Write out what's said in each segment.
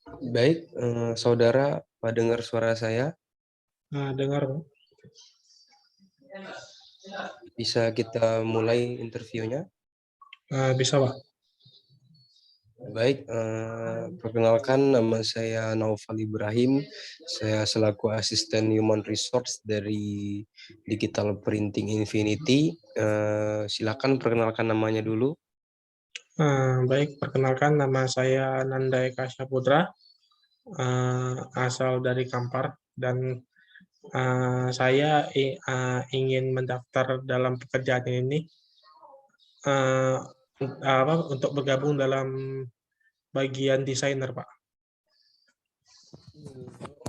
Baik, saudara, dengar suara saya? Nah, dengar, Pak. Bisa kita mulai interviewnya? Bisa, Pak. Baik, perkenalkan nama saya Naufal Ibrahim. Saya selaku asisten human resource dari Digital Printing Infinity. Silakan perkenalkan namanya dulu. Baik, perkenalkan nama saya Nanda Eka Saputra, asal dari Kampar, dan saya ingin mendaftar dalam pekerjaan ini eh, untuk bergabung dalam bagian desainer, Pak.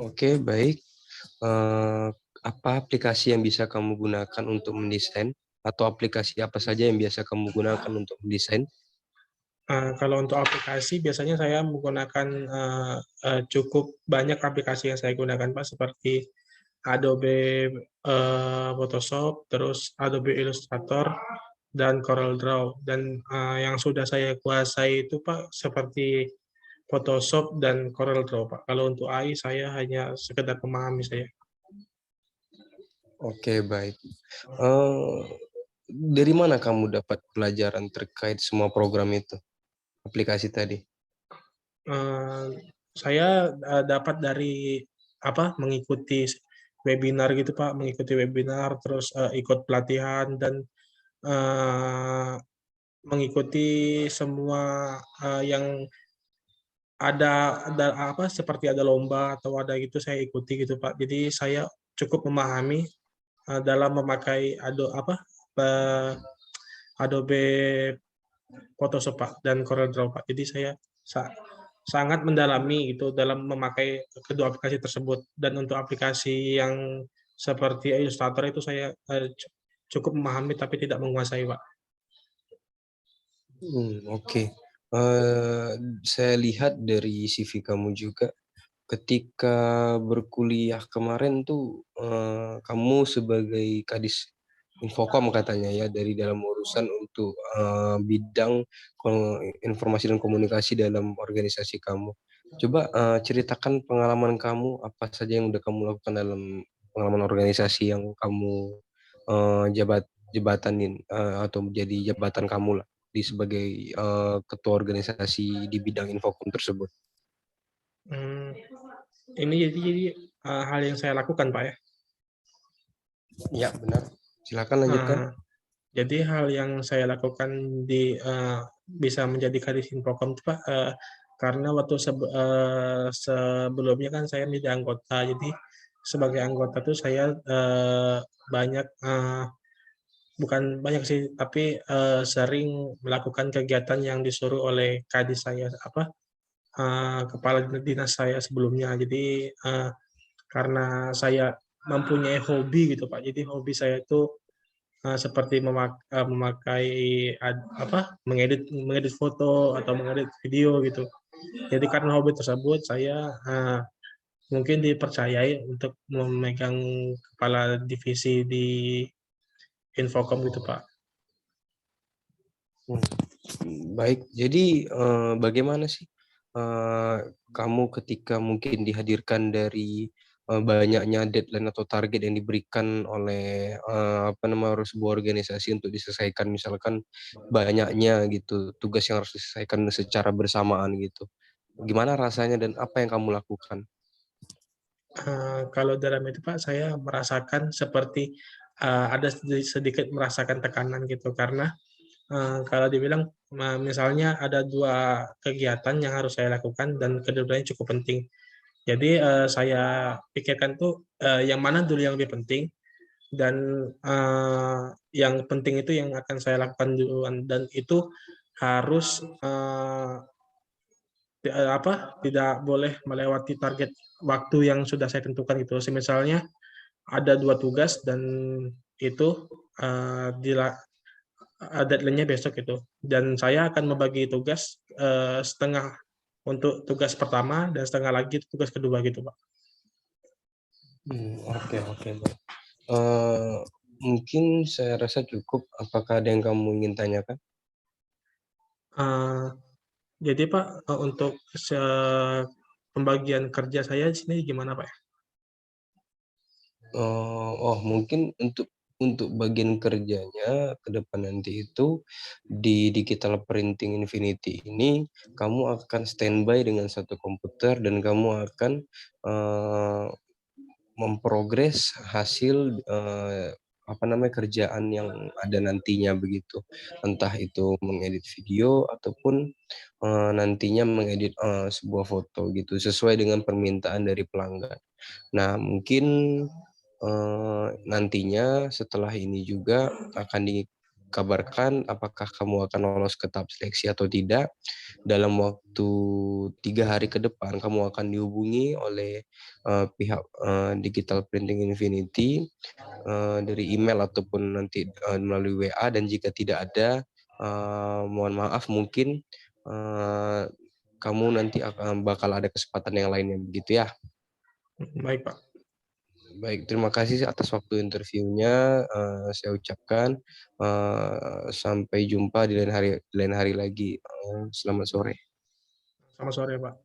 Oke, baik. Eh, apa aplikasi yang bisa kamu gunakan untuk mendesain? Atau aplikasi apa saja yang biasa kamu gunakan untuk mendesain? Kalau untuk aplikasi, biasanya saya menggunakan cukup banyak aplikasi yang saya gunakan, Pak, seperti Adobe Photoshop, terus Adobe Illustrator, dan CorelDRAW. Dan yang sudah saya kuasai itu, Pak, seperti Photoshop dan CorelDRAW, Pak. Kalau untuk AI, saya hanya sekedar memahami saya. Oke, baik. Eh, dari mana kamu dapat pelajaran terkait semua program itu, aplikasi tadi? Eh, saya dapat dari mengikuti webinar gitu, Pak, mengikuti webinar, terus ikut pelatihan dan eh, mengikuti semua yang ada seperti ada lomba atau ada gitu saya ikuti gitu, Pak. Jadi saya cukup memahami dalam memakai eh, Adobe Photoshop, Pak, dan CorelDRAW, Pak. Jadi saya sa- sangat mendalami gitu dalam memakai kedua aplikasi tersebut. Dan untuk aplikasi yang seperti Illustrator itu saya cukup memahami tapi tidak menguasai, Pak. Oke. Eh, saya lihat dari CV kamu juga, ketika berkuliah kemarin tuh kamu sebagai Kadis Infokom katanya ya, dari dalam urusan untuk bidang informasi dan komunikasi dalam organisasi kamu. Coba ceritakan pengalaman kamu, apa saja yang udah kamu lakukan dalam pengalaman organisasi yang kamu jabatanin, atau menjadi jabatan kamu lah di sebagai ketua organisasi di bidang Infokom tersebut. Hmm, ini jadi hal yang saya lakukan, Pak, ya. Ya, benar. Silakan lanjutkan. Eh, jadi hal yang saya lakukan bisa menjadi kadis Infocom itu, Pak, karena waktu sebelumnya kan saya menjadi anggota. Jadi sebagai anggota tuh saya banyak bukan banyak sih, tapi sering melakukan kegiatan yang disuruh oleh kadis saya, kepala dinas saya sebelumnya. Jadi karena saya mempunyai hobi gitu, Pak. Jadi hobi saya itu seperti memakai mengedit mengedit foto atau mengedit video gitu. Jadi karena hobi tersebut saya mungkin dipercayai untuk memegang kepala divisi di Infocom gitu, Pak. Baik, jadi bagaimana sih kamu ketika mungkin dihadirkan dari banyaknya deadline atau target yang diberikan oleh sebuah organisasi untuk diselesaikan, misalkan banyaknya gitu tugas yang harus diselesaikan secara bersamaan gitu. Gimana rasanya dan apa yang kamu lakukan? Kalau dalam itu, Pak, saya merasakan seperti ada sedikit merasakan tekanan gitu karena kalau dibilang misalnya ada 2 kegiatan yang harus saya lakukan dan kedua-duanya cukup penting. Jadi, saya pikirkan tuh, yang mana dulu yang lebih penting dan, yang penting itu yang akan saya lakukan duluan dan itu harus, tidak boleh melewati target waktu yang sudah saya tentukan gitu. Semisalnya ada 2 tugas dan itu, eee, dila deadline-nya besok itu, dan saya akan membagi tugas, setengah untuk tugas pertama dan setengah lagi tugas kedua gitu, Pak. Oke, oke, baik. Eh, mungkin saya rasa cukup. Apakah ada yang kamu ingin tanyakan? Eee, jadi, Pak, untuk pembagian kerja saya di sini gimana, Pak, ya? Oh, mungkin untuk bagian kerjanya ke depan nanti itu, di Digital Printing Infinity ini, kamu akan standby dengan satu komputer dan kamu akan, eee, memprogres hasil, apa namanya, kerjaan yang ada nantinya begitu. Entah itu mengedit video ataupun, nantinya mengedit, sebuah foto gitu, sesuai dengan permintaan dari pelanggan. Nah, mungkin, nantinya setelah ini juga akan dikabarkan apakah kamu akan lolos ke tahap seleksi atau tidak. Dalam waktu 3 hari ke depan kamu akan dihubungi oleh, pihak, Digital Printing Infinity, dari email ataupun nanti, melalui WA dan jika tidak ada, mohon maaf mungkin, eee, kamu nanti bakal ada kesempatan yang lainnya begitu ya? Baik, Pak. Baik, terima kasih atas waktu interviewnya, saya ucapkan, sampai jumpa di lain hari lagi, selamat sore. Selamat sore, Pak.